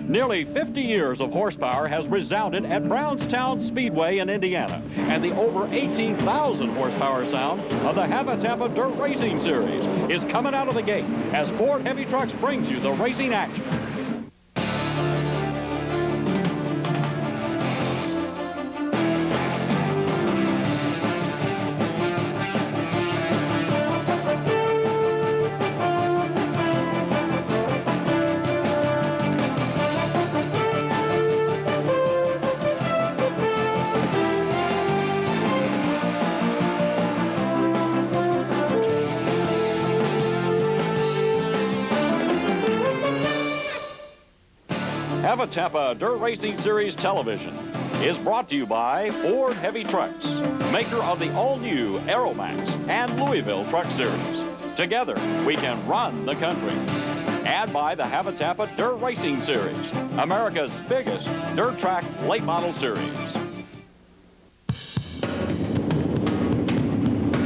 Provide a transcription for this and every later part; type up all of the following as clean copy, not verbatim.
Nearly 50 years of horsepower has resounded at Brownstown Speedway in Indiana, and the over 18,000 horsepower sound of the Hav-A-Tampa Dirt Racing Series is coming out of the gate as Ford Heavy Trucks brings you the racing action. Hav-A-Tampa Dirt Racing Series television is brought to you by Ford Heavy Trucks, maker of the all-new Aeromax and Louisville Truck Series. Together, we can run the country. And by the Hav-A-Tampa Dirt Racing Series, America's biggest dirt track late model series.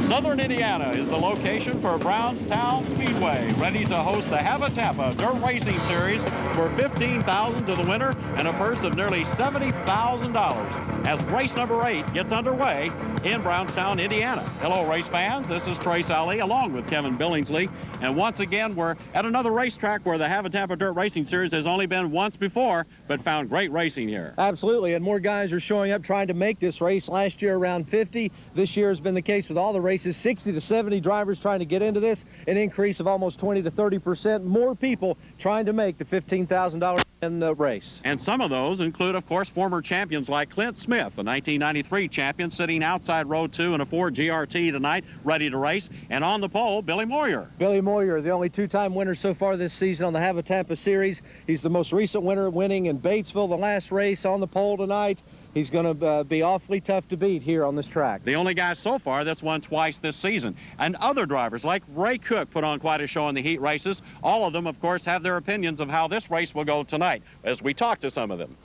Southern Indiana is the location for Brownstown Speedway, ready to host the Hav-A-Tampa Dirt Racing Series for $15,000 to the winner and a purse of nearly $70,000 as race number 8 gets underway in Brownstown, Indiana. Hello, race fans. This is Trace Ali along with Kevin Billingsley. And once again, we're at another racetrack where the Hav-A-Tampa Dirt Racing Series has only been once before, but found great racing here. Absolutely, and more guys are showing up trying to make this race. Last year around 50. This year has been the case with all the races. 60 to 70 drivers trying to get into this, an increase of almost 20 to 30% more people trying to make the $15,000 in the race. And some of those include, of course, former champions like Clint Smith, the 1993 champion, sitting outside row 2 in a Ford GRT tonight, ready to race. And on the pole, Billy Moyer. Billy Moyer, the only two-time winner so far this season on the Hav-A-Tampa Series. He's the most recent winner, winning in Batesville, the last race on the pole tonight. He's going to be awfully tough to beat here on this track. The only guy so far that's won twice this season. And other drivers like Ray Cook put on quite a show in the heat races. All of them, of course, have their opinions of how this race will go tonight as we talk to some of them.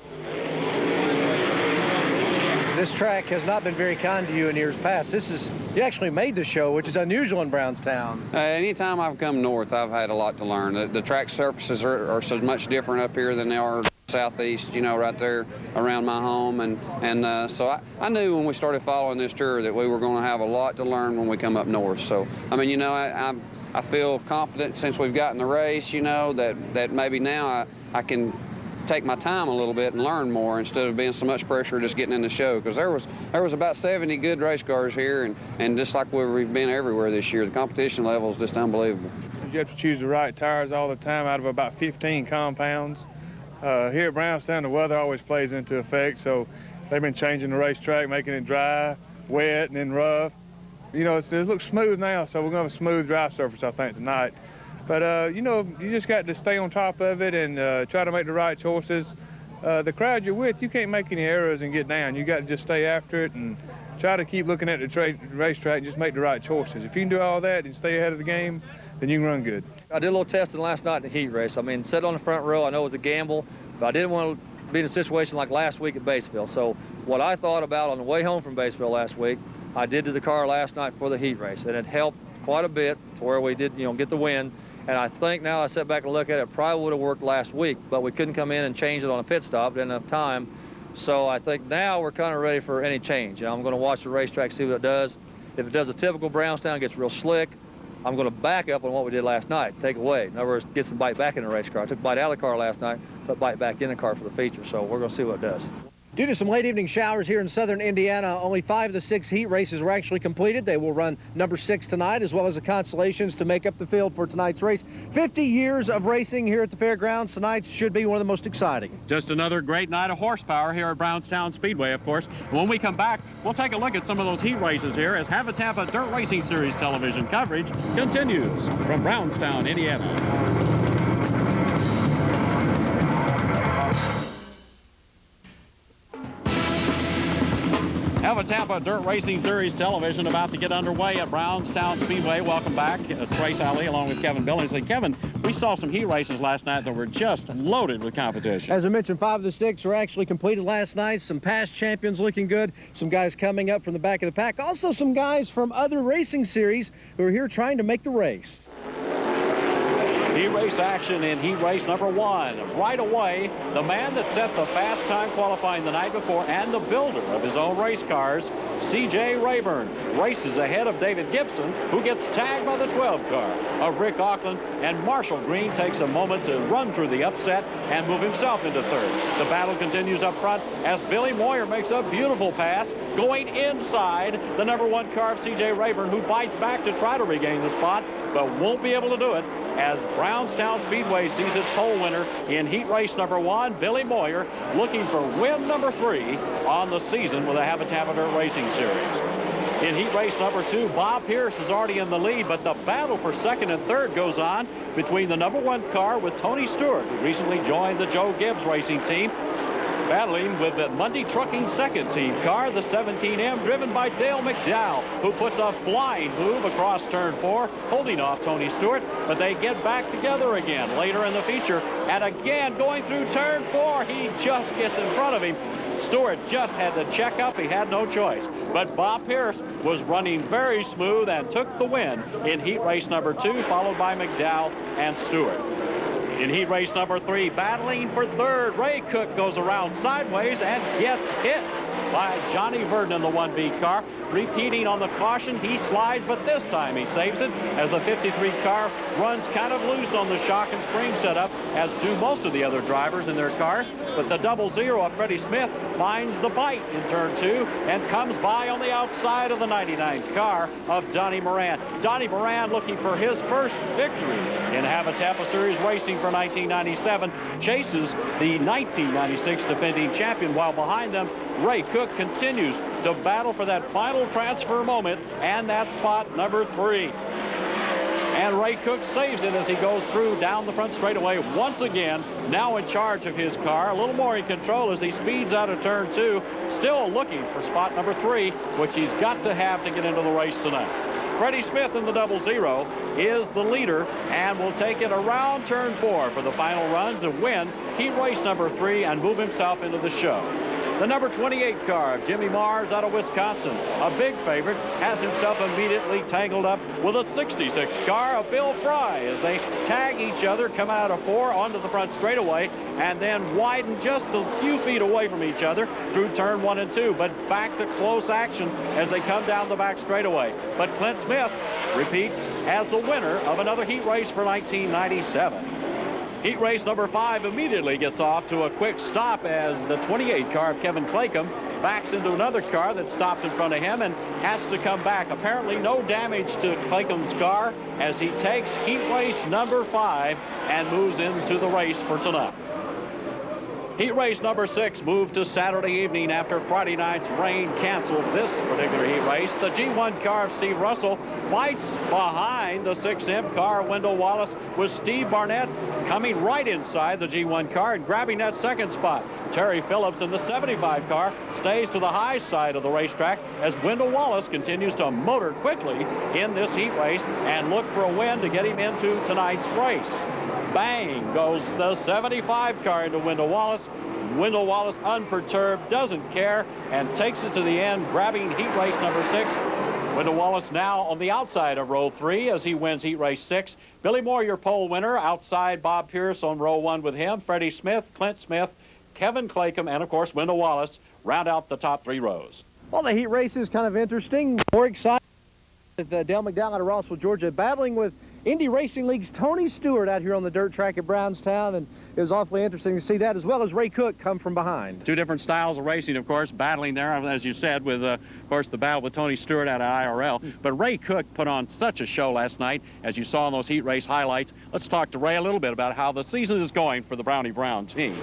This track has not been very kind to you in years past. You actually made the show, which is unusual in Brownstown. Anytime I've come north, I've had a lot to learn. The track surfaces are so much different up here than they are southeast, you know, right there around my home. And so I knew when we started following this tour that we were going to have a lot to learn when we come up north. So, I mean, you know, I feel confident since we've gotten the race, you know, that maybe now I can take my time a little bit and learn more instead of being so much pressure just getting in the show, because there was about 70 good race cars here, and just like we've been everywhere this year, the competition level is just unbelievable. You have to choose the right tires all the time out of about 15 compounds. Here at Brownstown, the weather always plays into effect, so they've been changing the racetrack, making it dry, wet, and then rough. You know, it looks smooth now, so we're going to have a smooth dry surface, I think, tonight. But, you know, you just got to stay on top of it and try to make the right choices. The crowd you're with, you can't make any errors and get down. You got to just stay after it and try to keep looking at the racetrack and just make the right choices. If you can do all that and stay ahead of the game, then you can run good. I did a little testing last night in the heat race. I mean, sitting on the front row, I know it was a gamble, but I didn't want to be in a situation like last week at Batesville. So what I thought about on the way home from Batesville last week, I did to the car last night for the heat race, and it helped quite a bit to where we did, you know, get the win. And I think now I sit back and look at it, probably would have worked last week, but we couldn't come in and change it on a pit stop, didn't have time. So I think now we're kind of ready for any change. I'm going to watch the racetrack, see what it does. If it does a typical Brownstown, gets real slick, I'm going to back up on what we did last night, take away. In other words, get some bite back in the race car. I took bite out of the car last night, put bite back in the car for the feature. So we're going to see what it does. Due to some late evening showers here in southern Indiana, only 5 of the 6 heat races were actually completed. They will run number 6 tonight, as well as the consolations to make up the field for tonight's race. 50 years of racing here at the fairgrounds. Tonight should be one of the most exciting. Just another great night of horsepower here at Brownstown Speedway, of course. When we come back, we'll take a look at some of those heat races here as Hav-A-Tampa Dirt Racing Series television coverage continues from Brownstown, Indiana. Hav-A-Tampa Dirt Racing Series television about to get underway at Brownstown Speedway. Welcome back. Trace Ali along with Kevin Billingsley. Kevin, we saw some heat races last night that were just loaded with competition. As I mentioned, 5 of the 6 were actually completed last night. Some past champions looking good. Some guys coming up from the back of the pack. Also some guys from other racing series who are here trying to make the race. Heat race action in heat race number 1. Right away, the man that set the fast time qualifying the night before and the builder of his own race cars, C.J. Rayburn, races ahead of David Gibson, who gets tagged by the 12 car of Rick Auckland, and Marshall Green takes a moment to run through the upset and move himself into third. The battle continues up front as Billy Moyer makes a beautiful pass going inside the number 1 car of C.J. Rayburn, who bites back to try to regain the spot, but won't be able to do it as Brownstown Speedway sees its pole winner in heat race number 1, Billy Moyer, looking for win number 3 on the season with the Hav-A-Tampa Dirt Racing Series. In heat race number 2, Bob Pierce is already in the lead, but the battle for second and third goes on between the number 1 car with Tony Stewart, who recently joined the Joe Gibbs racing team, battling with the Monday Trucking second team car, the 17M, driven by Dale McDowell, who puts a flying move across turn 4, holding off Tony Stewart, but they get back together again later in the feature, and again going through turn 4, he just gets in front of him. Stewart just had to check up. He had no choice. But Bob Pierce was running very smooth and took the win in heat race number 2, followed by McDowell and Stewart. In heat race number 3, battling for third, Ray Cook goes around sideways and gets hit by Johnny Verdon in the 1B car. Repeating on the caution, he slides, but this time he saves it as the 53 car runs kind of loose on the shock and spring setup, as do most of the other drivers in their cars. But the 00 of Freddie Smith finds the bite in turn 2 and comes by on the outside of the 99 car of Donnie Moran. Donnie Moran looking for his first victory in Hav-A-Tampa Series racing for 1997, chases the 1996 defending champion, while behind them Ray Cook continues to battle for that final transfer moment and that spot number 3. And Ray Cook saves it as he goes through down the front straightaway once again, now in charge of his car, a little more in control as he speeds out of turn 2, still looking for spot number 3, which he's got to have to get into the race tonight. Freddie Smith in the 00 is the leader and will take it around turn 4 for the final run to win heat race number 3 and move himself into the show. The number 28 car of Jimmy Mars out of Wisconsin, a big favorite, has himself immediately tangled up with a 66 car of Bill Fry as they tag each other, come out of 4 onto the front straightaway, and then widen just a few feet away from each other through turn 1 and 2, but back to close action as they come down the back straightaway. But Clint Smith repeats as the winner of another heat race for 1997. Heat race number 5 immediately gets off to a quick stop as the 28 car of Kevin Claycomb backs into another car that stopped in front of him and has to come back. Apparently no damage to Claycomb's car as he takes heat race number 5 and moves into the race for tonight. Heat race number 6 moved to Saturday evening after Friday night's rain canceled this particular heat race. The G1 car of Steve Russell fights behind the 6M car of Wendell Wallace, with Steve Barnett coming right inside the G1 car and grabbing that second spot. Terry Phillips in the 75 car stays to the high side of the racetrack as Wendell Wallace continues to motor quickly in this heat race and look for a win to get him into tonight's race. Bang goes the 75 car into Wendell Wallace. Wendell Wallace, unperturbed, doesn't care, and takes it to the end, grabbing heat race number 6. Wendell Wallace now on the outside of row 3 as he wins heat race 6. Billy Moore, your pole winner, outside Bob Pierce on row 1 with him. Freddie Smith, Clint Smith, Kevin Claycomb, and of course Wendell Wallace round out the top 3 rows. Well, the heat race is kind of interesting, more exciting. Dale McDowell out of Rossville, Georgia, battling with Indy Racing League's Tony Stewart out here on the dirt track at Brownstown, and it was awfully interesting to see that, as well as Ray Cook come from behind. 2 different styles of racing, of course, battling there, as you said, with, of course, the battle with Tony Stewart out of IRL. But Ray Cook put on such a show last night, as you saw in those heat race highlights. Let's talk to Ray a little bit about how the season is going for the Brownie Brown team.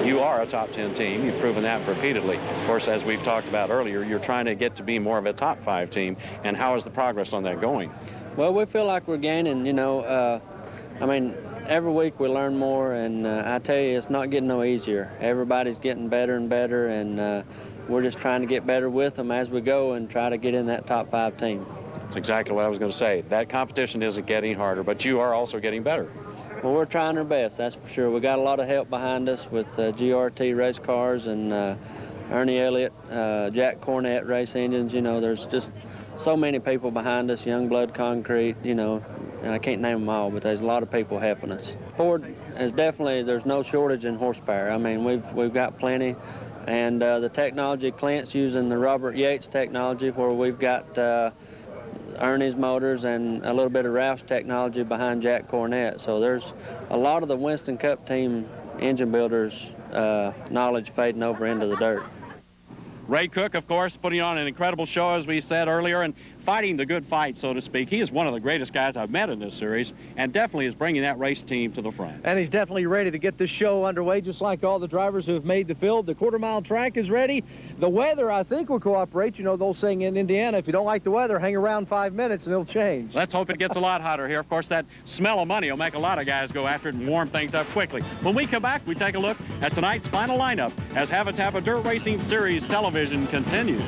You are a top 10 team. You've proven that repeatedly. Of course, as we've talked about earlier, you're trying to get to be more of a top 5 team. And how is the progress on that going? Well, we feel like we're gaining, you know. I mean, every week we learn more, and I tell you, it's not getting no easier. Everybody's getting better and better, and we're just trying to get better with them as we go and try to get in that top 5 team. That's exactly what I was going to say. That competition isn't getting harder, but you are also getting better. Well, we're trying our best, that's for sure. We got a lot of help behind us with GRT race cars and Ernie Elliott, Jack Cornett race engines. You know, there's just so many people behind us, Youngblood Concrete, you know, and I can't name them all, but there's a lot of people helping us. Ford is definitely, there's no shortage in horsepower. I mean, we've got plenty. And the technology, Clint's using the Robert Yates technology, where we've got Ernie's motors and a little bit of Ralph's technology behind Jack Cornett. So there's a lot of the Winston Cup team engine builders' knowledge fading over into the dirt. Ray Cook, of course, putting on an incredible show, as we said earlier, and fighting the good fight, so to speak. He is one of the greatest guys I've met in this series, and definitely is bringing that race team to the front. And he's definitely ready to get this show underway, just like all the drivers who have made the field. The quarter-mile track is ready. The weather, I think, will cooperate. You know, they'll saying in Indiana, if you don't like the weather, hang around 5 minutes and it'll change. Let's hope it gets a lot hotter here. Of course, that smell of money will make a lot of guys go after it and warm things up quickly. When we come back, we take a look at tonight's final lineup as Hav-A-Tampa Dirt Racing Series television continues.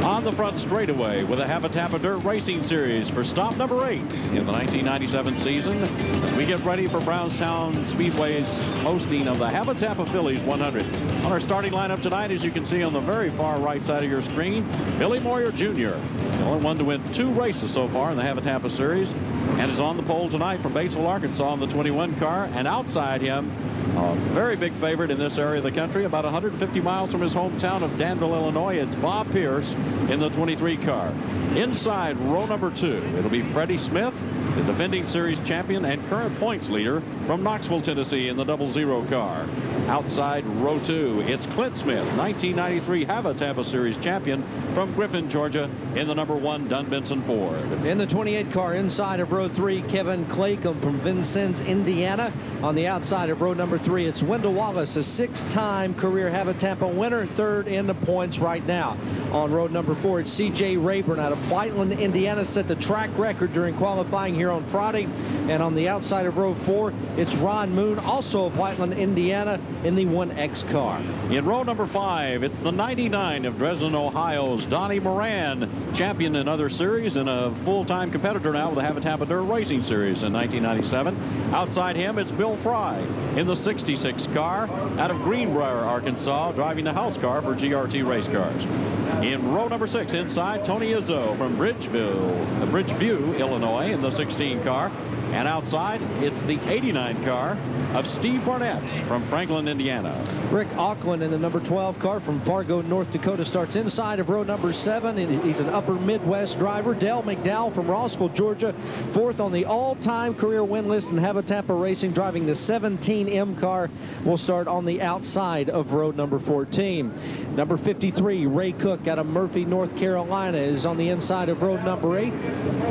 On the front straightaway with the Hav-A-Tampa Dirt Racing Series for stop number 8 in the 1997 season, as we get ready for Brownstown Speedway's hosting of the Hav-A-Tampa Phillies 100. On our starting lineup tonight, as you can see on the very far right side of your screen, Billy Moyer Jr., the only one to win 2 races so far in the Hav-A-Tampa Series, and is on the pole tonight from Batesville, Arkansas in the 21 car, and outside him, a very big favorite in this area of the country, about 150 miles from his hometown of Danville, Illinois. It's Bob Pierce in the 23 car. Inside row number 2, it'll be Freddie Smith, the defending series champion and current points leader from Knoxville, Tennessee in the 00 car. Outside row 2, it's Clint Smith, 1993 Hav-A-Tampa Series champion from Griffin, Georgia in the number 1 Dunn-Benson Ford. In the 28 car, inside of row 3, Kevin Claycomb from Vincennes, Indiana. On the outside of row number 3, it's Wendell Wallace, a 6-time career Hav-A-Tampa winner, 3rd in the points right now. On row number 4, it's C.J. Rayburn out of Whiteland, Indiana, set the track record during qualifying here on Friday. And on the outside of row 4, it's Ron Moon, also of Whiteland, Indiana, in the 1X car. In row number 5, it's the 99 of Dresden, Ohio's Donnie Moran, champion in other series and a full-time competitor now with the Hav-A-Tampa Dirt Racing Series in 1997. Outside him, it's Bill Fry in the 66 car out of Greenbrier, Arkansas, driving the house car for GRT Race Cars. In row number 6, inside, Tony Izzo from Bridgeview, Illinois, in the 16 car. And outside, it's the 89 car of Steve Barnett from Franklin, Indiana. Rick Auckland in the number 12 car from Fargo, North Dakota, starts inside of row number 7. He's an upper Midwest driver. Dale McDowell from Rossville, Georgia, 4th on the all-time career win list in Hav-A-Tampa Racing, driving the 17M car, will start on the outside of row number 14. Number 53, Ray Cook out of Murphy, North Carolina, is on the inside of row number 8.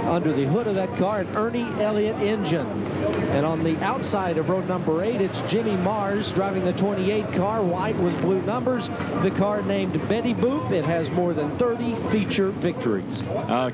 Under the hood of that car, an Ernie Elliott engine. And on the outside of row number 8, it's Jimmy Mars driving the 28 car, white with blue numbers. The car named Betty Boop. It has more than 30 feature victories.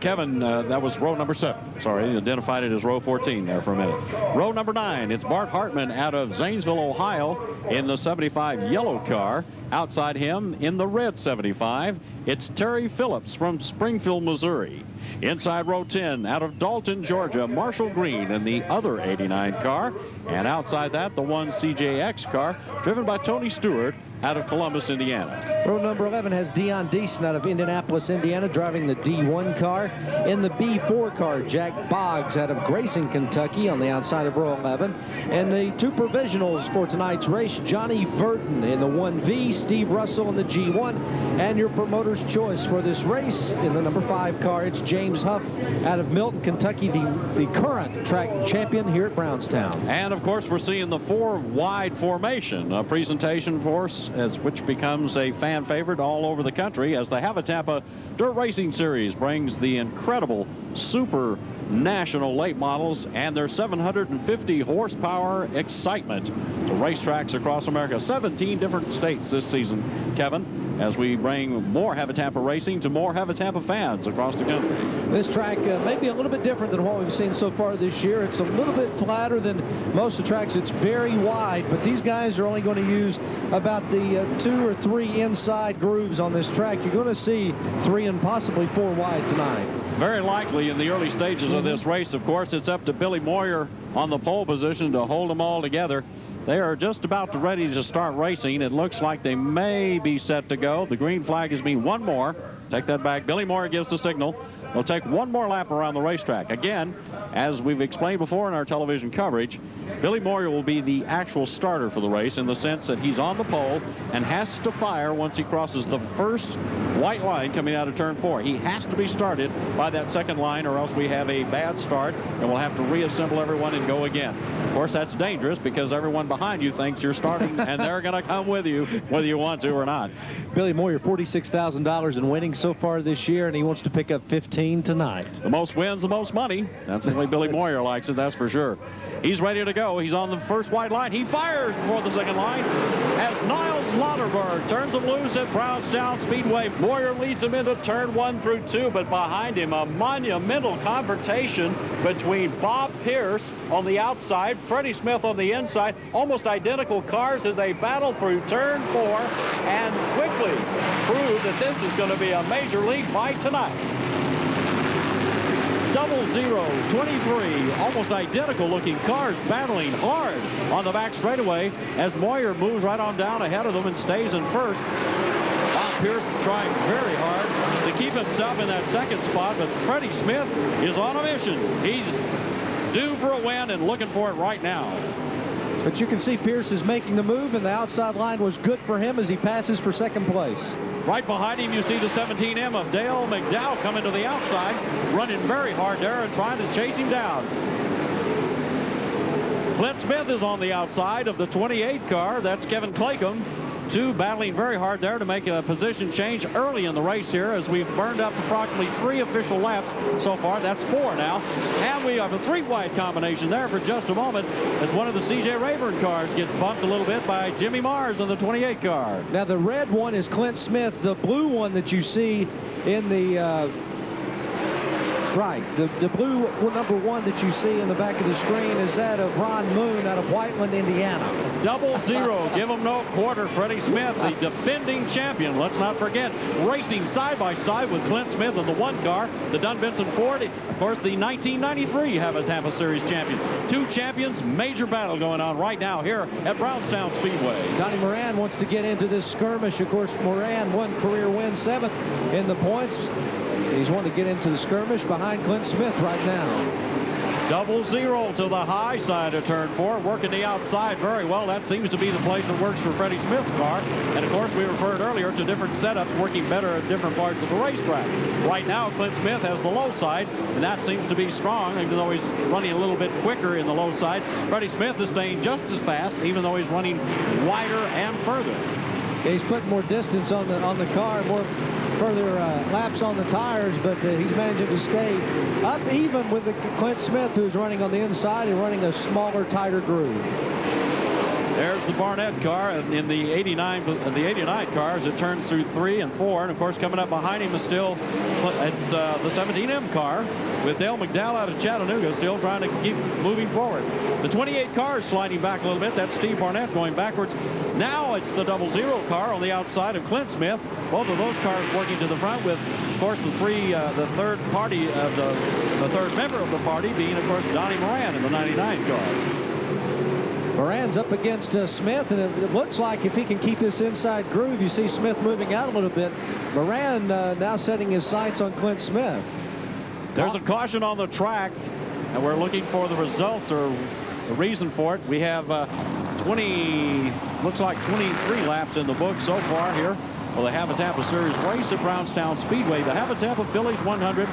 Kevin, that was row number 7. Sorry, identified it as row 14 there for a minute. Row number 9, it's Bart Hartman out of Zanesville, Ohio in the 75 yellow car. Outside him in the red 75, it's Terry Phillips from Springfield, Missouri. Inside row 10, out of Dalton, Georgia, Marshall Green in the other 89 car. And outside that, the 1 CJX car, driven by Tony Stewart out of Columbus, Indiana. Row number 11 has Dion Deason out of Indianapolis, Indiana, driving the D1 car. In the B4 car, Jack Boggs out of Grayson, Kentucky, on the outside of row 11. And the 2 provisionals for tonight's race, Johnny Verdon in the 1V, Steve Russell in the G1. And your promoter's choice for this race in the number 5 car, it's James Huff out of Milton, Kentucky, the current track champion here at Brownstown. And of course, we're seeing the 4-wide formation, a presentation force which becomes a fan favorite all over the country as the Hav-A-Tampa Dirt Racing Series brings the incredible super national late models and their 750 horsepower excitement to racetracks across America. 17 different states this season, Kevin, as we bring more Hav-A-Tampa racing to more Hav-A-Tampa fans across the country. This track may be a little bit different than what we've seen so far this year. It's a little bit flatter than most of the tracks. It's very wide, but these guys are only going to use about the 2 or 3 inside grooves on this track. You're going to see 3 and possibly 4 wide tonight. Very likely in the early stages of this race. Of course, it's up to Billy Moyer on the pole position to hold them all together. They are just about ready to start racing. It looks like they may be set to go. The green flag has been one more. Take that back. Billy Moyer gives the signal. They'll take one more lap around the racetrack. Again, as we've explained before in our television coverage, Billy Moyer will be the actual starter for the race in the sense that he's on the pole and has to fire once he crosses the first white line coming out of turn 4. He has to be started by that second line, or else we have a bad start and we'll have to reassemble everyone and go again. Of course, that's dangerous because everyone behind you thinks you're starting and they're going to come with you whether you want to or not. Billy Moyer, $46,000 in winnings so far this year, and he wants to pick up 15 tonight. The most wins, the most money. That's the way Billy Moyer likes it, that's for sure. He's ready to go. He's on the first white line. He fires before the second line as Niles Lauterberg turns him loose at Brownstown Speedway. Moyer leads him into turn 1 through 2, but behind him a monumental confrontation between Bob Pierce on the outside, Freddie Smith on the inside. Almost identical cars as they battle through turn 4 and quickly prove that this is going to be a major league fight tonight. 00, 23, almost identical looking cars battling hard on the back straightaway as Moyer moves right on down ahead of them and stays in first. Bob Pierce trying very hard to keep himself in that second spot, but Freddie Smith is on a mission. He's due for a win and looking for it right now. But you can see Pierce is making the move, and the outside line was good for him as he passes for second place. Right behind him, you see the 17M of Dale McDowell coming to the outside, running very hard there and trying to chase him down. Clint Smith is on the outside of the 28 car. That's Kevin Claycomb. Two battling very hard there to make a position change early in the race here as we've burned up approximately 3 official laps so far. That's 4 now. And we have a 3-wide combination there for just a moment as one of the C.J. Rayburn cars gets bumped a little bit by Jimmy Mars in the 28 car. Now the red one is Clint Smith. The blue one that you see in the the blue number 1 that you see in the back of the screen is that of Ron Moon out of Whiteland, Indiana. 00, give him no quarter. Freddie Smith, the defending champion. Let's not forget, racing side by side with Clint Smith in the 1 car, the Dunn-Benson Ford, of course, the 1993 Hav-A-Tampa Series champion. 2 champions, major battle going on right now here at Brownstown Speedway. Donnie Moran wants to get into this skirmish. Of course, Moran, 1 career win, 7th in the points. He's wanting to get into the skirmish behind Clint Smith right now. 00 to the high side of turn 4, working the outside very well. That seems to be the place that works for Freddie Smith's car. And of course, we referred earlier to different setups working better at different parts of the racetrack. Right now, Clint Smith has the low side, and that seems to be strong, even though he's running a little bit quicker in the low side. Freddie Smith is staying just as fast, even though he's running wider and further. Yeah, he's putting more distance on the car, more further laps on the tires, but he's managing to stay up even with the Clint Smith, who's running on the inside and running a smaller, tighter groove. There's the Barnett car in the 89 car as it turns through 3 and 4, and of course coming up behind him is still it's the 17M car with Dale McDowell out of Chattanooga still trying to keep moving forward. The 28 car is sliding back a little bit. That's Steve Barnett going backwards. Now it's the 00 car on the outside of Clint Smith. Both of those cars working to the front with, of course, the third party of the third member of the party being, of course, Donnie Moran in the 99 car. Moran's up against Smith, and it looks like if he can keep this inside groove, you see Smith moving out a little bit. Moran now setting his sights on Clint Smith. There's a caution on the track, and we're looking for the results or the reason for it. We have looks like 23 laps in the book so far here for the Hav-A-Tampa Series race at Brownstown Speedway. The Hav-A-Tampa Phillies 100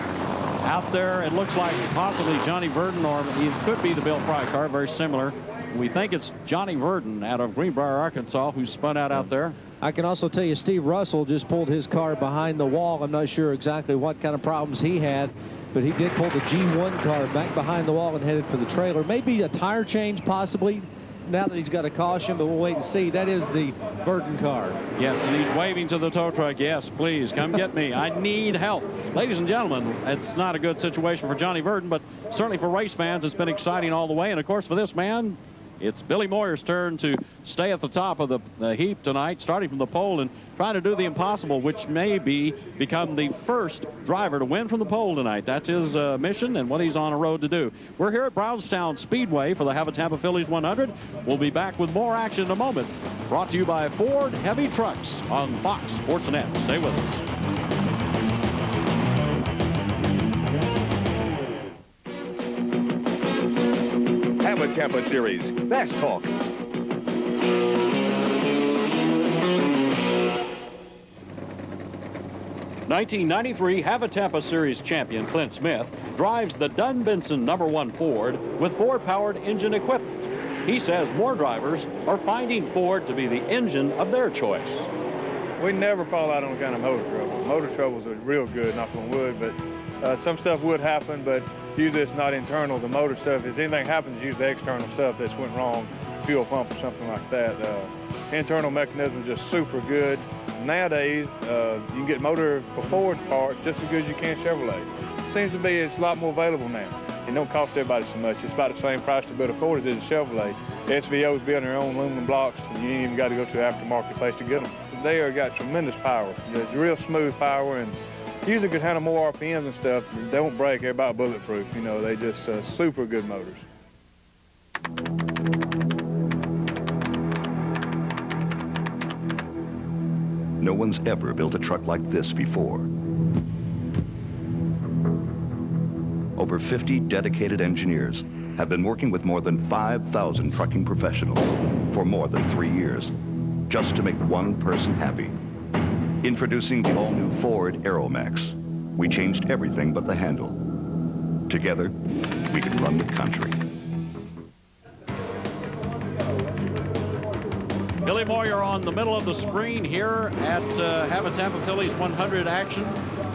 out there. It looks like possibly Johnny Verdon, or it could be the Bill Fry car, very similar. We think it's Johnny Verdon out of Greenbrier, Arkansas, who spun out there. I can also tell you Steve Russell just pulled his car behind the wall. I'm not sure exactly what kind of problems he had, but he did pull the G1 car back behind the wall and headed for the trailer. Maybe a tire change possibly now that he's got a caution, but we'll wait and see. That is the Verdon car. Yes, and he's waving to the tow truck. Yes, please, come get me. I need help. Ladies and gentlemen, it's not a good situation for Johnny Verdon, but certainly for race fans, it's been exciting all the way. And, of course, for this man, It's Billy Moyer's turn to stay at the top of the heap tonight, starting from the pole and trying to do the impossible, which may become the first driver to win from the pole tonight. That's his mission and what he's on a road to do. We're here at Brownstown Speedway for the Hav-A-Tampa Phillies 100. We'll be back with more action in a moment. Brought to you by Ford Heavy Trucks on Fox Sports Net. Stay with us. Hav-A-Tampa Series. Fast Talk. 1993 Hav-A-Tampa Series champion Clint Smith drives the Dunn-Benson #1 Ford with Ford-powered engine equipment. He says more drivers are finding Ford to be the engine of their choice. We never fall out on any kind of motor trouble. Motor troubles are real good, knock on wood, but some stuff would happen, but usually it's not internal. The motor stuff, if anything happens, use the external stuff that's went wrong, fuel pump or something like that. Internal mechanism is just super good. Nowadays, you can get motor for Ford parts just as good as you can Chevrolet. Seems to be it's a lot more available now. It don't cost everybody so much. It's about the same price to build a Ford as it is a Chevrolet. SVOs build their own aluminum blocks, and you ain't even got to go to an aftermarket place to get them. They are got tremendous power. It's real smooth power, and usually could handle more RPMs and stuff. They won't break. They're about bulletproof. You know, they just super good motors. No one's ever built a truck like this before. Over 50 dedicated engineers have been working with more than 5,000 trucking professionals for more than 3 years, just to make one person happy. Introducing the all-new Ford Aeromax. We changed everything but the handle. Together, we can run the country. Billy Moyer on the middle of the screen here at Hav-A-Tampa Phillies 100 action,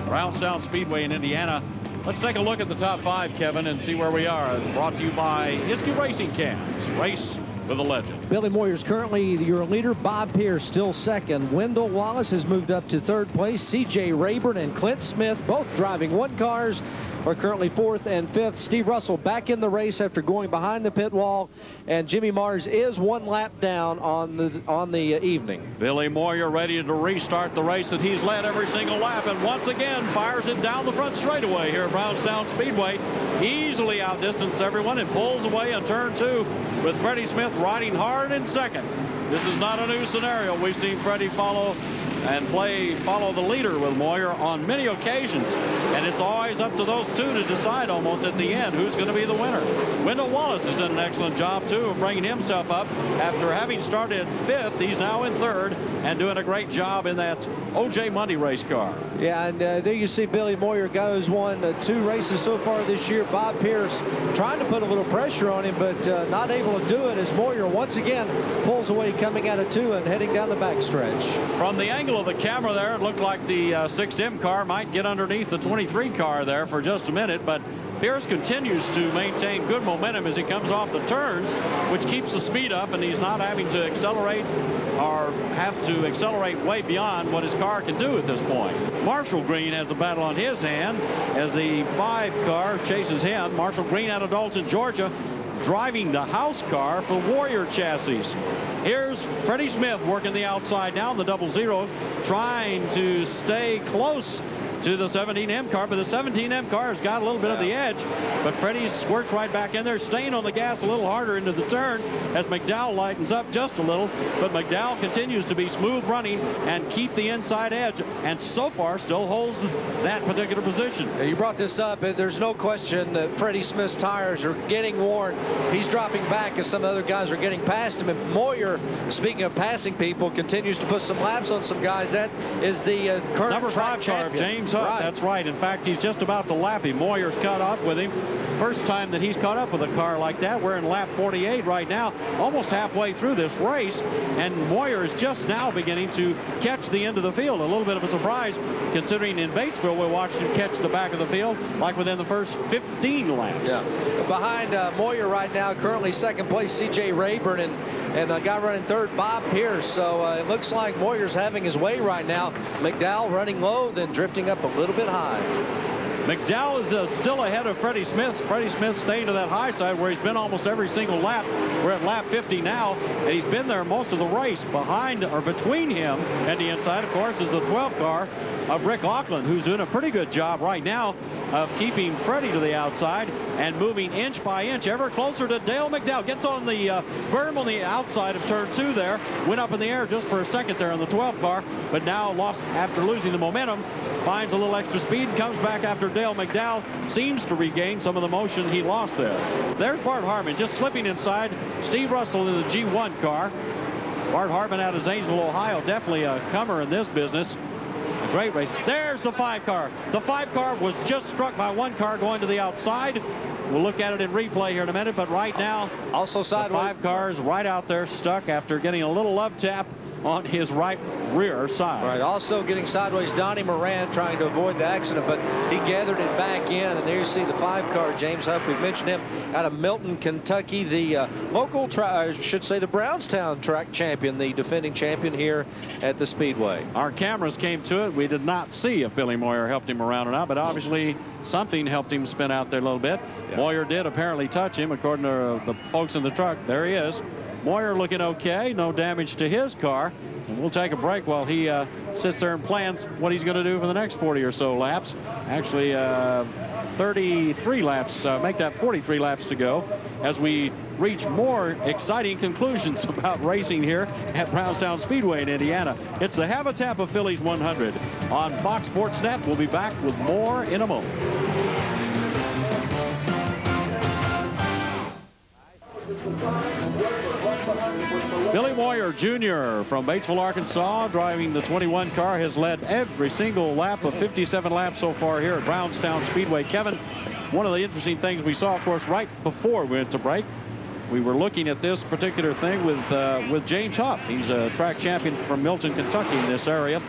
Brownstown Speedway in Indiana. Let's take a look at the top 5, Kevin, and see where we are. Brought to you by Iskey Racing Cans. Race with a legend. Billy Moyer's currently your leader. Bob Pierce still second. Wendell Wallace has moved up to 3rd place. C.J. Rayburn and Clint Smith, both driving 1 cars, are currently 4th and 5th. Steve Russell back in the race after going behind the pit wall, and Jimmy Mars is 1 lap down on the evening. Billy Moyer ready to restart the race that he's led every single lap, and once again fires it down the front straightaway here at Brownstown Speedway. Easily outdistanced everyone and pulls away on turn 2 with Freddie Smith riding hard in 2nd. This is not a new scenario. We've seen Freddie follow the leader with Moyer on many occasions, and it's always up to those two to decide almost at the end who's going to be the winner. Wendell Wallace has done an excellent job too of bringing himself up. After having started 5th, he's now in 3rd and doing a great job in that O.J. Mundy race car. Yeah, and there you see Billy Moyer goes won 2 races so far this year. Bob Pierce trying to put a little pressure on him, but not able to do it as Moyer once again pulls away coming out of 2 and heading down the backstretch. From the angle of the camera there, it looked like the 6M car might get underneath the 23 car there for just a minute, but Pierce continues to maintain good momentum as he comes off the turns, which keeps the speed up, and he's not having to accelerate or have to accelerate way beyond what his car can do at this point. Marshall Green has the battle on his hand as the 5 car chases him. Marshall Green out of Dalton, Georgia, driving the house car for Warrior Chassis. Here's Freddie Smith working the outside now in the 00, trying to stay close to the 17M car, but the 17M car has got a little bit of the edge, but Freddie squirts right back in there, staying on the gas a little harder into the turn as McDowell lightens up just a little, but McDowell continues to be smooth running and keep the inside edge, and so far still holds that particular position. Yeah, you brought this up, and there's no question that Freddie Smith's tires are getting worn. He's dropping back as some other guys are getting past him, and Moyer, speaking of passing people, continues to put some laps on some guys. That is the current number 5 car of James Huff. Right. That's right. In fact, he's just about to lap him. Moyer's caught up with him. First time that he's caught up with a car like that. We're in lap 48 right now, almost halfway through this race, and Moyer is just now beginning to catch the end of the field. A little bit of a surprise, considering in Batesville we watched him catch the back of the field like within the first 15 laps. Yeah. Behind Moyer right now, currently 2nd place, C.J. Rayburn, and the guy running 3rd, Bob Pierce. So it looks like Moyer's having his way right now. McDowell running low, then drifting up a little bit high. McDowell is still ahead of Freddie Smith. Freddie Smith staying to that high side where he's been almost every single lap. We're at lap 50 now, and he's been there most of the race. Behind or between him and the inside, of course, is the 12 car of Rick Auckland, who's doing a pretty good job right now of keeping Freddie to the outside and moving inch by inch ever closer to Dale McDowell. Gets on the berm on the outside of turn 2 there. Went up in the air just for a second there in the 12 car, but now lost after losing the momentum. Finds a little extra speed and comes back after Dale McDowell. Seems to regain some of the motion he lost there. There's Bart Harmon just slipping inside Steve Russell in the G1 car. Bart Harmon out of Zanesville, Ohio. Definitely a comer in this business. A great race. There's the 5 car. The 5 car was just struck by 1 car going to the outside. We'll look at it in replay here in a minute, but right now, also sideways. 5 cars right out there stuck after getting a little love tap on his right rear side. Right, also getting sideways, Donnie Moran trying to avoid the accident, but he gathered it back in, and there you see the 5 car, James Huff. We've mentioned him out of Milton, Kentucky, the local, I should say the Brownstown track champion, the defending champion here at the Speedway. Our cameras came to it. We did not see if Billy Moyer helped him around or not, but obviously something helped him spin out there a little bit. Yeah. Moyer did apparently touch him, according to the folks in the truck. There he is. Moyer looking okay, no damage to his car. And we'll take a break while he sits there and plans what he's going to do for the next 40 or so laps. Actually, 33 laps, make that 43 laps to go as we reach more exciting conclusions about racing here at Brownstown Speedway in Indiana. It's the Hav-A-Tampa Phillies 100 on Fox Sports Net. We'll be back with more in a moment. Billy Moyer Jr. from Batesville, Arkansas, driving the 21 car, has led every single lap of 57 laps so far here at Brownstown Speedway. Kevin, one of the interesting things we saw, of course, right before we went to break, we were looking at this particular thing with James Huff. He's a track champion from Milton, Kentucky in this area.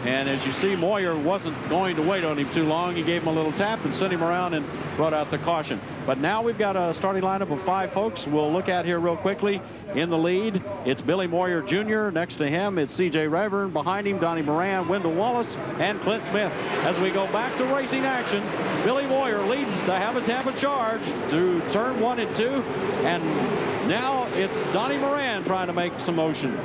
And as you see, Moyer wasn't going to wait on him too long. He gave him a little tap and sent him around and brought out the caution. But now we've got a starting lineup of 5 folks we'll look at here real quickly. In the lead, it's Billy Moyer Jr. Next to him, it's C.J. Rayburn. Behind him, Donnie Moran, Wendell Wallace, and Clint Smith. As we go back to racing action, Billy Moyer leads the Hav-A-Tampa charge through turn 1 and 2. And now it's Donnie Moran trying to make some motion.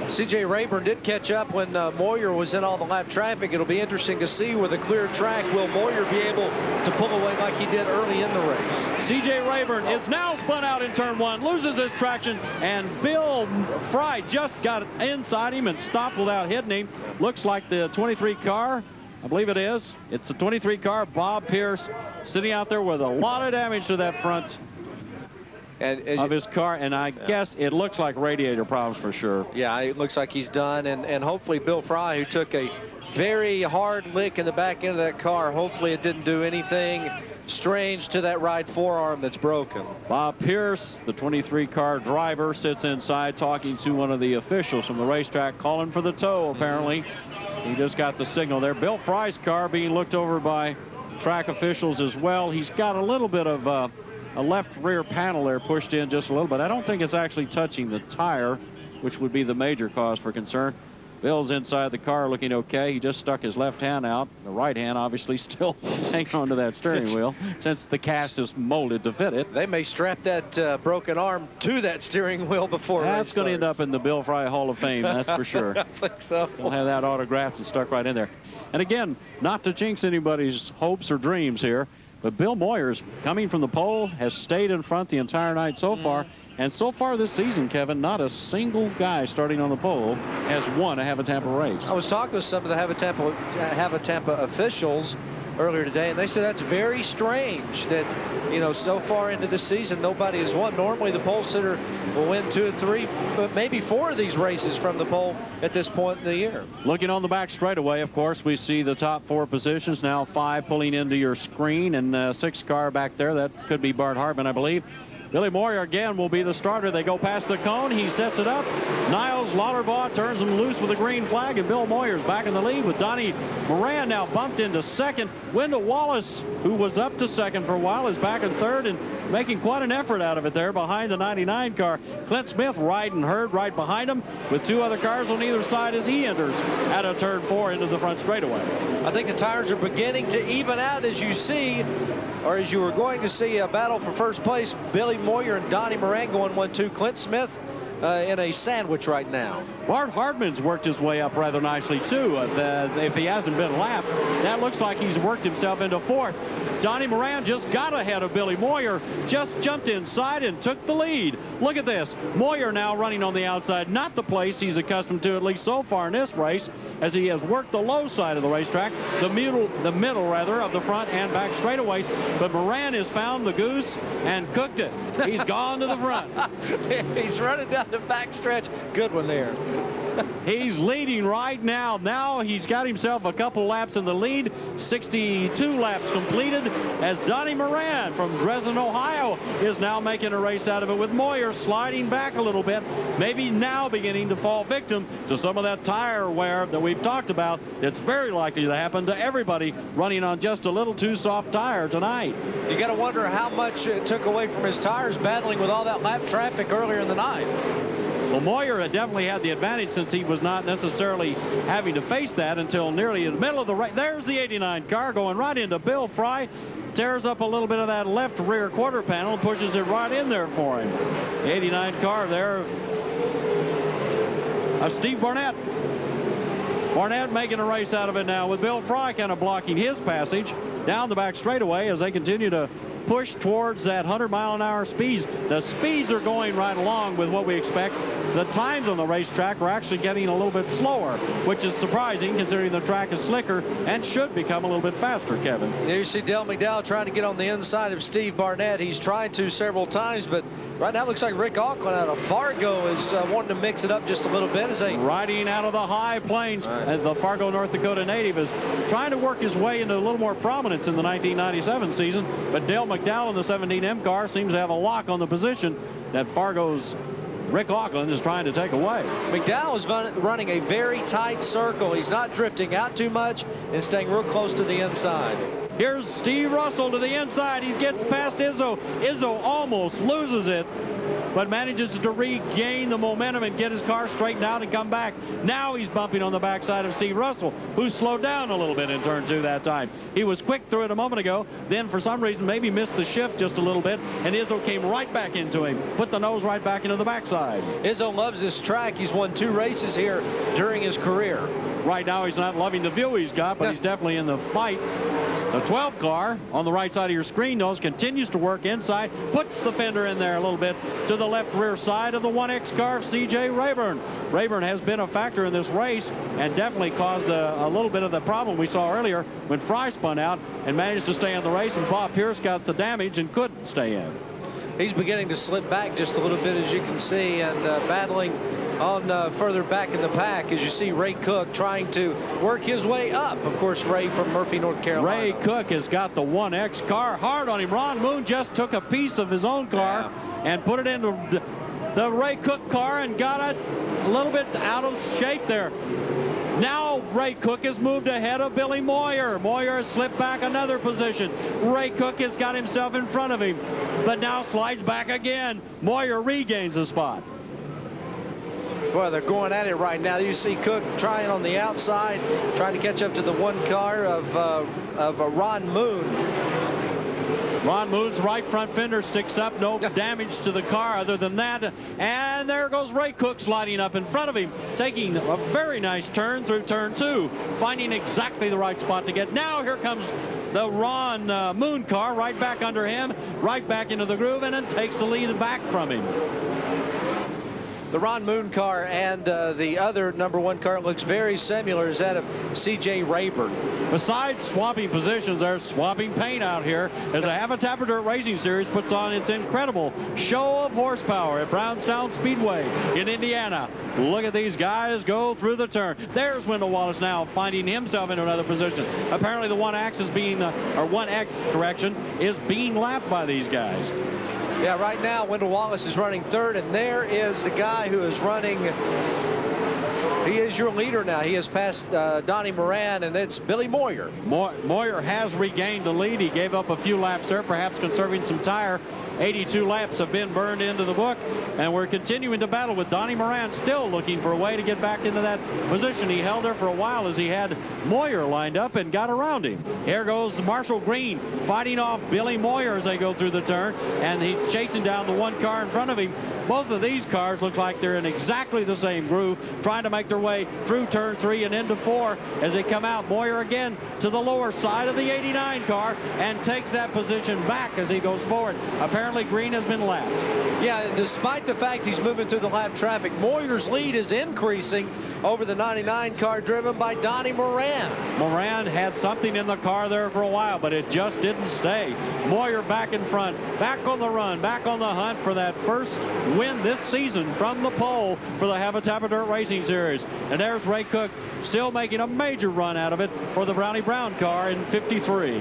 C.J. Rayburn did catch up when Moyer was in all the lap traffic. It'll be interesting to see with a clear track, will Moyer be able to pull away like he did early in the race? C.J. Rayburn is now spun out in turn 1, loses his traction, and Bill Fry just got inside him and stopped without hitting him. Looks like the 23 car, I believe it is. It's a 23 car, Bob Pierce, sitting out there with a lot of damage to that front of his car, and I guess it looks like radiator problems for sure. Yeah, it looks like he's done, and hopefully Bill Fry, who took a very hard lick in the back end of that car, hopefully it didn't do anything strange to that right forearm that's broken. Bob Pierce, the 23 car driver, sits inside talking to one of the officials from the racetrack, calling for the tow apparently. He just got the signal there. Bill Fry's car being looked over by track officials as well. He's got a little bit of a left rear panel there pushed in just a little bit. I don't think it's actually touching the tire, which would be the major cause for concern. Bill's inside the car looking okay. He just stuck his left hand out. The right hand obviously still hanging onto that steering wheel since the cast is molded to fit it. They may strap that broken arm to that steering wheel before that's going to end up in the Bill Fry Hall of Fame, that's for sure. I think so. We'll have that autographed and stuck right in there. And again, not to jinx anybody's hopes or dreams here, but Bill Moyers, coming from the pole, has stayed in front the entire night so far. And so far this season, Kevin, not a single guy starting on the pole has won a Hav-A-Tampa race. I was talking with some of the Hav-A-Tampa officials earlier today, and they said that's very strange that, you know, so far into the season, nobody has won. Normally, the pole sitter will win 2 or 3, but maybe 4 of these races from the pole at this point in the year. Looking on the back straightaway, of course, we see the top 4 positions. Now 5 pulling into your screen, and 6 car back there. That could be Bart Hartman, I believe. Billy Moyer again will be the starter. They go past the cone. He sets it up. Niles Lauderbaugh turns him loose with a green flag, and Bill Moyer's back in the lead with Donnie Moran now bumped into second. Wendell Wallace, who was up to second for a while, is back in third and making quite an effort out of it there behind the 99 car. Clint Smith riding herd right behind him with two other cars on either side as he enters out of turn 4 into the front straightaway. I think the tires are beginning to even out as you see, or as you were going to see, a battle for first place. Billy Moyer and Donnie Moran going 1-2. Clint Smith in a sandwich right now. Bart Hardman's worked his way up rather nicely too. If he hasn't been lapped, that looks like he's worked himself into fourth. Donnie Moran just got ahead of Billy Moyer, just jumped inside and took the lead. Look at this. Moyer now running on the outside, not the place he's accustomed to, at least so far in this race, as he has worked the low side of the racetrack, the middle rather, of the front and back straightaway. But Moran has found the goose and cooked it. He's gone to the front. He's running down the back stretch. Good one there. He's leading right now. Now he's got himself a couple laps in the lead. 62 laps completed as Donnie Moran from Dresden, Ohio is now making a race out of it with Moyer sliding back a little bit, maybe now beginning to fall victim to some of that tire wear that we've talked about. It's very likely to happen to everybody running on just a little too soft tire tonight. You got to wonder how much it took away from his tires battling with all that lap traffic earlier in the night. Well, Moyer had definitely had the advantage since he was not necessarily having to face that until nearly in the middle of the race. There's the 89 car going right into Bill Fry. Tears up a little bit of that left rear quarter panel and pushes it right in there for him. The 89 car there of Steve Barnett. Barnett making a race out of it now with Bill Fry kind of blocking his passage down the back straightaway as they continue to push towards that 100-mile-an-hour speeds. The speeds are going right along with what we expect. The times on the racetrack are actually getting a little bit slower, which is surprising considering the track is slicker and should become a little bit faster, Kevin. There you see Dale McDowell trying to get on the inside of Steve Barnett. He's tried to several times, but right now it looks like Rick Auckland out of Fargo is wanting to mix it up just a little bit as they riding out of the high plains. Right. The Fargo, North Dakota native is trying to work his way into a little more prominence in the 1997 season, but Dale McDowell in the 17M car seems to have a lock on the position that Fargo's Rick Auckland is trying to take away. McDowell is running a very tight circle. He's not drifting out too much and staying real close to the inside. Here's Steve Russell to the inside. He gets past Izzo. Izzo almost loses it, but manages to regain the momentum and get his car straightened out and come back. Now he's bumping on the backside of Steve Russell, who slowed down a little bit in turn 2 that time. He was quick through it a moment ago, then for some reason maybe missed the shift just a little bit, and Izzo came right back into him, put the nose right back into the backside. Izzo loves this track. He's won 2 races here during his career. Right now he's not loving the view he's got, but he's definitely in the fight. The 12 car on the right side of your screen nose continues to work inside, puts the fender in there a little bit to the left rear side of the 1X car of C.J. Rayburn. Rayburn has been a factor in this race and definitely caused a little bit of the problem we saw earlier when Fry spun out and managed to stay in the race, and Bob Pierce got the damage and couldn't stay in. He's beginning to slip back just a little bit, as you can see, and battling on further back in the pack as you see Ray Cook trying to work his way up. Of course, Ray from Murphy, North Carolina. Ray Cook has got the 1X car hard on him. Ron Moon just took a piece of his own car and put it into the Ray Cook car and got it a little bit out of shape there. Now Ray Cook has moved ahead of Billy Moyer. Moyer has slipped back another position. Ray Cook has got himself in front of him, but now slides back again. Moyer regains the spot. Well, they're going at it right now. You see Cook trying on the outside, trying to catch up to the 1 car of Ron Moon. Ron Moon's right front fender sticks up. No damage to the car other than that. And there goes Ray Cook sliding up in front of him, taking a very nice turn through turn 2, finding exactly the right spot to get. Now here comes the Ron Moon car right back under him, right back into the groove, and then takes the lead back from him. The Ron Moon car and the other number 1 car looks very similar as that of C.J. Rayburn. Besides swapping positions, they're swapping paint out here as the Hav-A-Tampa Dirt Racing Series puts on its incredible show of horsepower at Brownstown Speedway in Indiana. Look at these guys go through the turn. There's Wendell Wallace now finding himself into another position. Apparently the 1X is being, or 1X correction, is being lapped by these guys. Yeah, right now Wendell Wallace is running third, and there is the guy who is running. He is your leader now. He has passed Donnie Moran, and it's Billy Moyer. Moyer has regained the lead. He gave up a few laps there, perhaps conserving some tire. 82 laps have been burned into the book, and we're continuing to battle with Donnie Moran still looking for a way to get back into that position. He held there for a while as he had Moyer lined up and got around him. Here goes Marshall Green fighting off Billy Moyer as they go through the turn, and he's chasing down the one car in front of him. Both of these cars look like they're in exactly the same groove, trying to make their way through turn 3 and into 4 as they come out. Moyer again to the lower side of the 89 car and takes that position back as he goes forward. Apparently Green has been lapped. Yeah, and despite the fact he's moving through the lap traffic, Moyer's lead is increasing over the 99 car driven by Donnie Moran. Moran had something in the car there for a while, but it just didn't stay. Moyer back in front, back on the run, back on the hunt for that first win this season from the pole for the Hav-A-Tampa Dirt Racing Series. And there's Ray Cook still making a major run out of it for the Brownie Brown car in 53.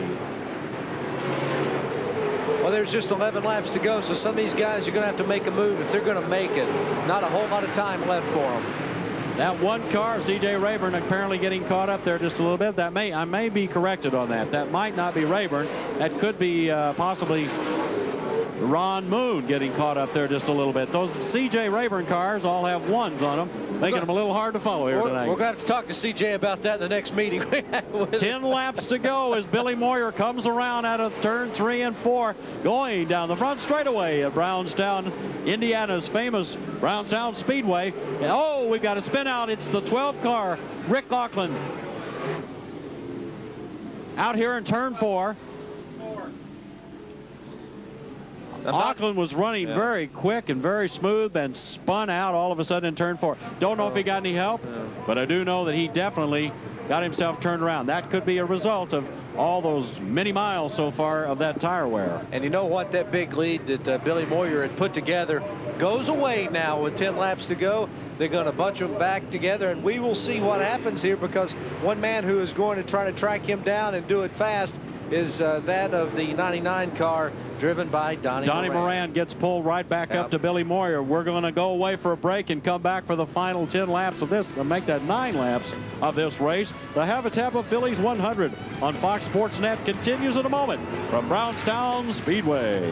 Well, there's just 11 laps to go, so some of these guys are going to have to make a move if they're going to make it. Not a whole lot of time left for them. That one car, C.J. Rayburn, apparently getting caught up there just a little bit. I may be corrected on that. That might not be Rayburn. That could be possibly Ron Moon getting caught up there just a little bit. Those C.J. Rayburn cars all have ones on them, making them a little hard to follow here tonight. We're going to have to talk to C.J. about that in the next meeting. 10 laps to go as Billy Moyer comes around out of turn 3 and 4, going down the front straightaway at Brownstown, Indiana's famous Brownstown Speedway. And, oh, we've got a spin out. It's the 12 car, Rick Auckland, out here in turn 4. Auckland was running very quick and very smooth and spun out all of a sudden in turn 4. Don't know if he got any help, but I do know that he definitely got himself turned around. That could be a result of all those many miles so far of that tire wear. And you know what? That big lead that Billy Moyer had put together goes away now with 10 laps to go. They're going to bunch them back together, and we will see what happens here, because one man who is going to try to track him down and do it fast is that of the 99 car driven by Donnie Moran gets pulled right back up to Billy Moyer. We're going to go away for a break and come back for the final 10 laps of this, and make that 9 laps of this race. The Hav-A-Tampa Phillies 100 on Fox Sports Net continues in a moment from Brownstown Speedway.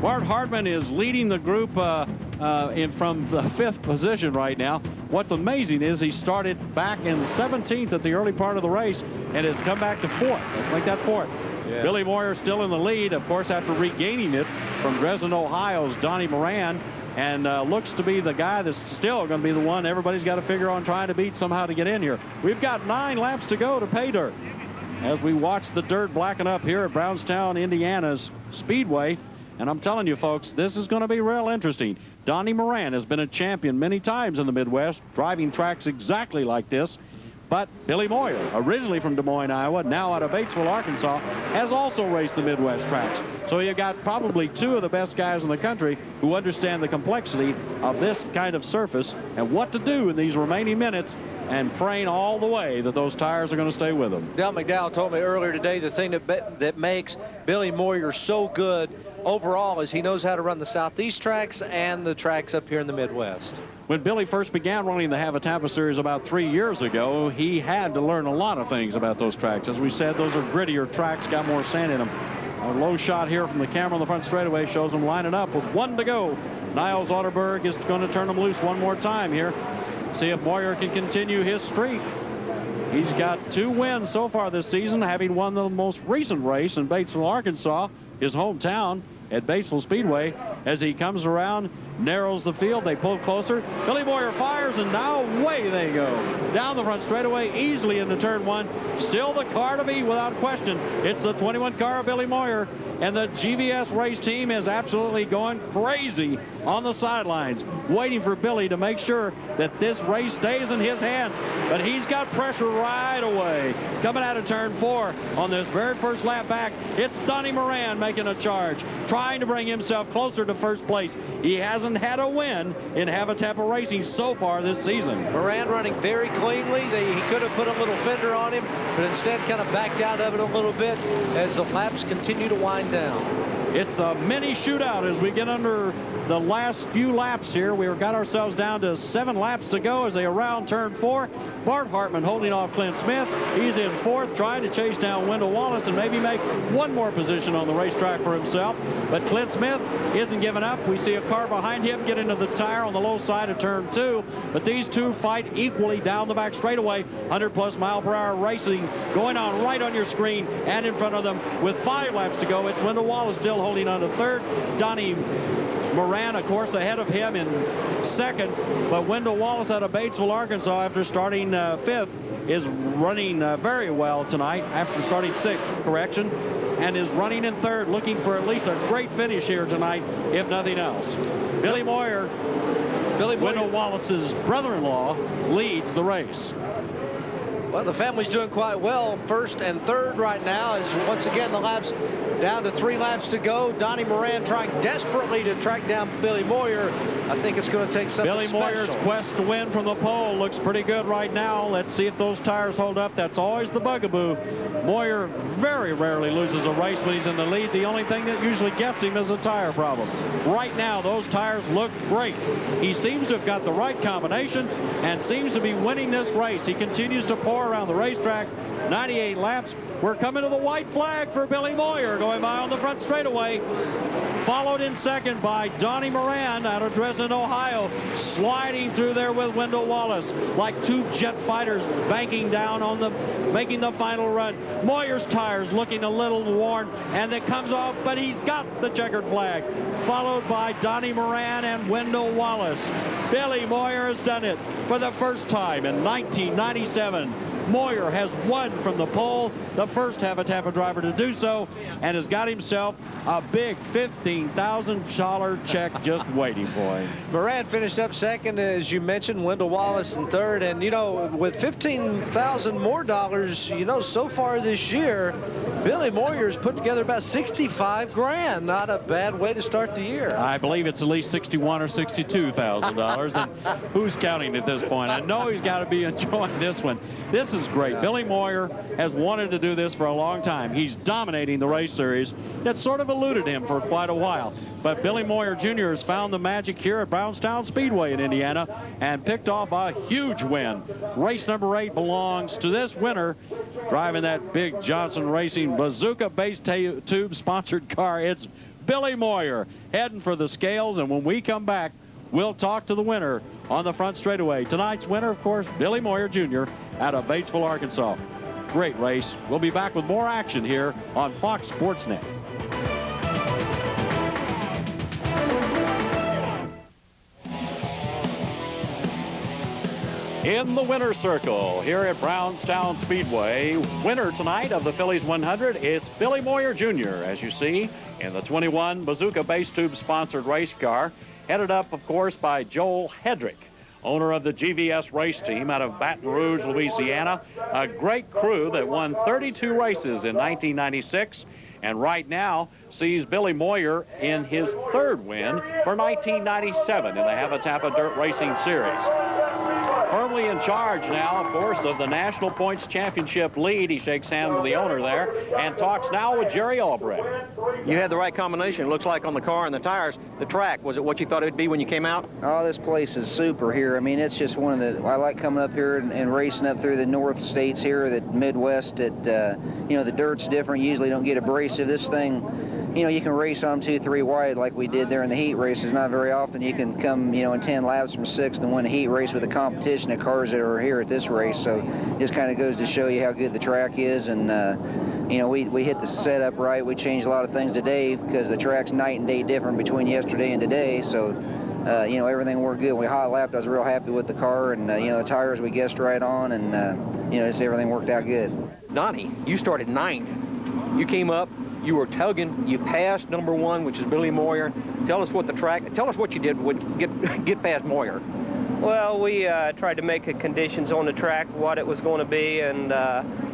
Bart Hartman is leading the group from the 5th position right now. What's amazing is he started back in 17th at the early part of the race and has come back to 4th. Let's make that 4th. Yeah. Billy Moyer still in the lead, of course, after regaining it from Dresden, Ohio's Donnie Moran, and looks to be the guy that's still going to be the one everybody's got to figure on trying to beat somehow to get in here. We've got 9 laps to go to pay dirt as we watch the dirt blacken up here at Brownstown, Indiana's Speedway. And I'm telling you, folks, this is going to be real interesting. Donnie Moran has been a champion many times in the Midwest, driving tracks exactly like this. But Billy Moyer, originally from Des Moines, Iowa, now out of Batesville, Arkansas, has also raced the Midwest tracks. So you've got probably 2 of the best guys in the country who understand the complexity of this kind of surface and what to do in these remaining minutes, and praying all the way that those tires are going to stay with them. Dale McDowell told me earlier today the thing that makes Billy Moyer so good overall is he knows how to run the Southeast tracks and the tracks up here in the Midwest. When Billy first began running the Hav-A-Tampa series about 3 years ago, he had to learn a lot of things about those tracks. As we said, those are grittier tracks, got more sand in them. A low shot here from the camera on the front straightaway shows them lining up with 1 to go. Niles Otterberg is going to turn them loose one more time here. See if Moyer can continue his streak. He's got 2 wins so far this season, having won the most recent race in Batesville, Arkansas, his hometown at Batesville Speedway. As he comes around, narrows the field, they pull closer. Billy Moyer fires, and now away they go. Down the front straightaway, easily into turn 1. Still the car to beat without question. It's the 21 car of Billy Moyer. and the GVS race team is absolutely going crazy on the sidelines, waiting for Billy to make sure that this race stays in his hands. But he's got pressure right away. Coming out of turn 4 on this very first lap back, it's Donnie Moran making a charge, trying to bring himself closer to first place. He hasn't had a win in Hav-A-Tampa racing so far this season. Moran running very cleanly. He could have put a little fender on him, but instead kind of backed out of it a little bit as the laps continue to wind down. It's a mini shootout as we get under the last few laps here. We've got ourselves down to 7 laps to go as they around turn 4. Bart Hartman holding off Clint Smith. He's in 4th, trying to chase down Wendell Wallace and maybe make one more position on the racetrack for himself. But Clint Smith isn't giving up. We see a car behind him get into the tire on the low side of turn 2. But these two fight equally down the back straightaway. 100+ mile-per-hour racing going on right on your screen and in front of them with 5 laps to go. It's Wendell Wallace still holding on to 3rd. Donnie Moran, of course, ahead of him in 2nd, but Wendell Wallace out of Batesville, Arkansas, after starting 5th, is running very well tonight, after starting 6th, correction, and is running in 3rd, looking for at least a great finish here tonight, if nothing else. Billy Moyer, Wendell Wallace's brother-in-law, leads the race. Well, the family's doing quite well. 1st and 3rd right now, as once again the laps down to 3 laps to go. Donnie Moran trying desperately to track down Billy Moyer. I think it's going to take something Billy Moyer's quest to win from the pole looks pretty good right now. Let's see if those tires hold up. That's always the bugaboo. Moyer very rarely loses a race when he's in the lead. The only thing that usually gets him is a tire problem. Right now, those tires look great. He seems to have got the right combination and seems to be winning this race. He continues to pour around the racetrack. 98 laps. We're coming to the white flag for Billy Moyer going by on the front straightaway. Followed in 2nd by Donnie Moran out of Dresden, Ohio, sliding through there with Wendell Wallace like 2 jet fighters banking down on making the final run. Moyer's tires looking a little worn, and it comes off, but he's got the checkered flag. Followed by Donnie Moran and Wendell Wallace. Billy Moyer has done it for the first time in 1997. Moyer has won from the pole, the first Hav-A-Tampa driver to do so, and has got himself a big $15,000 check just waiting for him. Moran finished up 2nd, as you mentioned. Wendell Wallace in 3rd, and you know, with $15,000 more dollars, you know, so far this year, Billy Moyer's put together about 65 grand. Not a bad way to start the year. I believe it's at least $61,000 or $62,000, and who's counting at this point? I know he's got to be enjoying this one. This is great. Billy Moyer has wanted to do this for a long time. He's dominating the race series. That sort of eluded him for quite a while. But Billy Moyer Jr. has found the magic here at Brownstown Speedway in Indiana and picked off a huge win. Race number 8 belongs to this winner, driving that big Johnson Racing Bazooka base tube sponsored car. It's Billy Moyer heading for the scales, and when we come back, we'll talk to the winner on the front straightaway. Tonight's winner, of course, Billy Moyer Jr. out of Batesville, Arkansas. Great race. We'll be back with more action here on Fox Sports Net. In the winner's circle here at Brownstown Speedway, winner tonight of the Phillies 100, it's Billy Moyer Jr., as you see, in the 21 Bazooka base tube sponsored race car, headed up, of course, by Joel Hedrick, owner of the GVS race team out of Baton Rouge, Louisiana. A great crew that won 32 races in 1996, and right now sees Billy Moyer in his 3rd win for 1997 in the Hav-A-Tampa Dirt Racing Series. Firmly in charge now, of course, of the National Points Championship lead. He shakes hands with the owner there and talks now with Jerry Albrecht. You had the right combination, it looks like, on the car and the tires. The track, was it what you thought it would be when you came out? Oh, this place is super here. I mean, it's just one of the, I like coming up here and racing up through the north states here, the Midwest, that, you know, the dirt's different. You usually don't get abrasive. This thing, you know, you can race on 2-3 wide like we did there in the heat races. Not very often you can come, you know, in 10 laps from 6th and win a heat race with the competition of cars that are here at this race. So it just kind of goes to show you how good the track is. And, you know, we hit the setup right. We changed a lot of things today because the track's night and day different between yesterday and today. So, you know, everything worked good. We hot lapped. I was real happy with the car. And, you know, the tires we guessed right on. And, you know, just everything worked out good. Donnie, you started 9th. You came up. you were tugging. You passed number 1, which is Billy Moyer. Tell us what you did would get past Moyer. Well, we tried to make the conditions on the track what it was going to be, and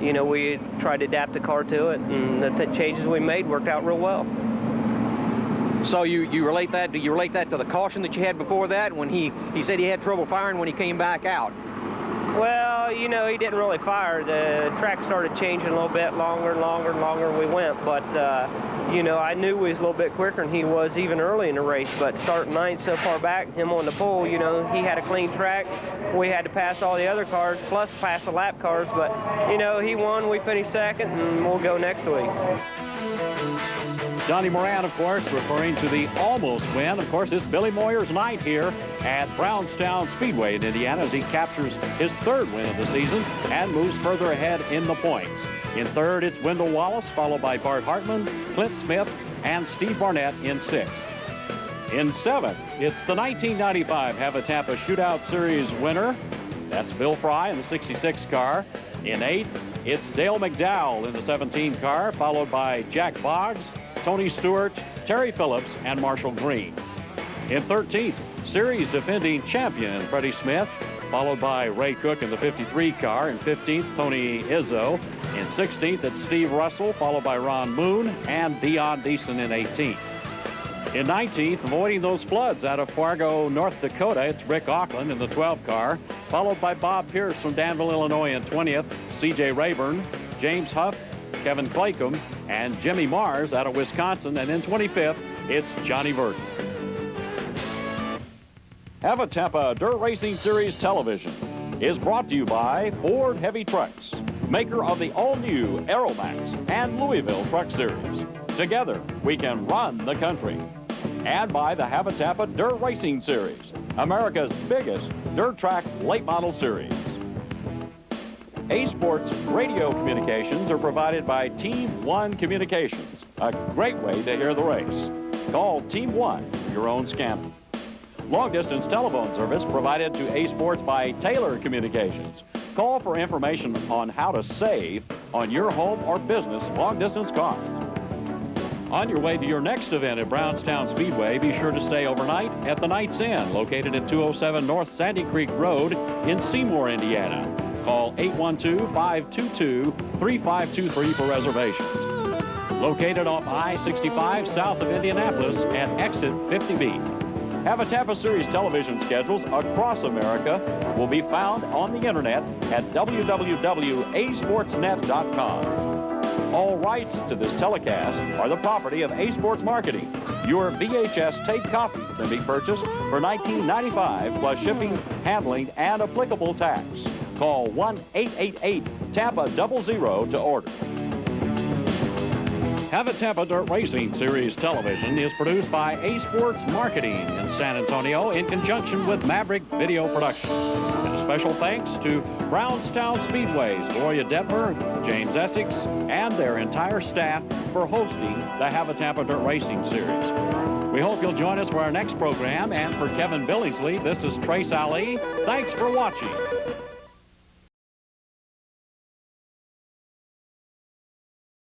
you know, we tried to adapt the car to it, and the changes we made worked out real well. So you relate that? Do you relate that to the caution that you had before that, when he said he had trouble firing when he came back out? Well, you know, he didn't really fire. The track started changing a little bit, longer and longer and longer we went. But, you know, I knew we was a little bit quicker than he was even early in the race. But starting 9th so far back, him on the pole, you know, he had a clean track. We had to pass all the other cars, plus pass the lap cars. But, you know, he won, we finished 2nd, and we'll go next week. Johnny Moran, of course, referring to the almost win. Of course, it's Billy Moyer's night here at Brownstown Speedway in Indiana as he captures his 3rd win of the season and moves further ahead in the points. In 3rd, it's Wendell Wallace, followed by Bart Hartman, Clint Smith, and Steve Barnett in 6th. In 7th, it's the 1995 Hav-A-Tampa Shootout Series winner. That's Bill Fry in the 66 car. In 8th, it's Dale McDowell in the 17 car, followed by Jack Boggs, Tony Stewart, Terry Phillips, and Marshall Green. In 13th, series defending champion Freddie Smith, followed by Ray Cook in the 53 car. In 15th, Tony Izzo. In 16th, it's Steve Russell, followed by Ron Moon and Dion Deason in 18th. In 19th, avoiding those floods out of Fargo, North Dakota, it's Rick Auckland in the 12 car, followed by Bob Pierce from Danville, Illinois in 20th, C.J. Rayburn, James Huff, Kevin Claycomb, and Jimmy Mars out of Wisconsin. And in 25th, it's Johnny Verdon. Hav-A-Tampa Dirt Racing Series Television is brought to you by Ford Heavy Trucks, maker of the all-new Aeromax and Louisville Truck Series. Together, we can run the country. And by the Hav-A-Tampa Dirt Racing Series, America's biggest dirt track late model series. A-Sports radio communications are provided by Team One Communications, a great way to hear the race. Call Team One for your own scandal. Long-distance telephone service provided to A-Sports by Taylor Communications. Call for information on how to save on your home or business long-distance costs. On your way to your next event at Brownstown Speedway, be sure to stay overnight at the Knight's Inn, located at 207 North Sandy Creek Road in Seymour, Indiana. Call 812-522-3523 for reservations. Located off I-65 south of Indianapolis at exit 50B. Hav-A-Tampa Series television schedules across America will be found on the internet at www.asportsnet.com. All rights to this telecast are the property of A-Sports Marketing. Your VHS tape copy can be purchased for $19.95 plus shipping, handling, and applicable tax. Call 1-888-TAMPA-00 to order. Hav-A-Tampa Dirt Racing Series Television is produced by A-Sports Marketing in San Antonio in conjunction with Maverick Video Productions. And a special thanks to Brownstown Speedway's Gloria Detmer, James Essex, and their entire staff for hosting the Hav-A-Tampa Dirt Racing Series. We hope you'll join us for our next program. And for Kevin Billingsley, this is Trace Ali. Thanks for watching.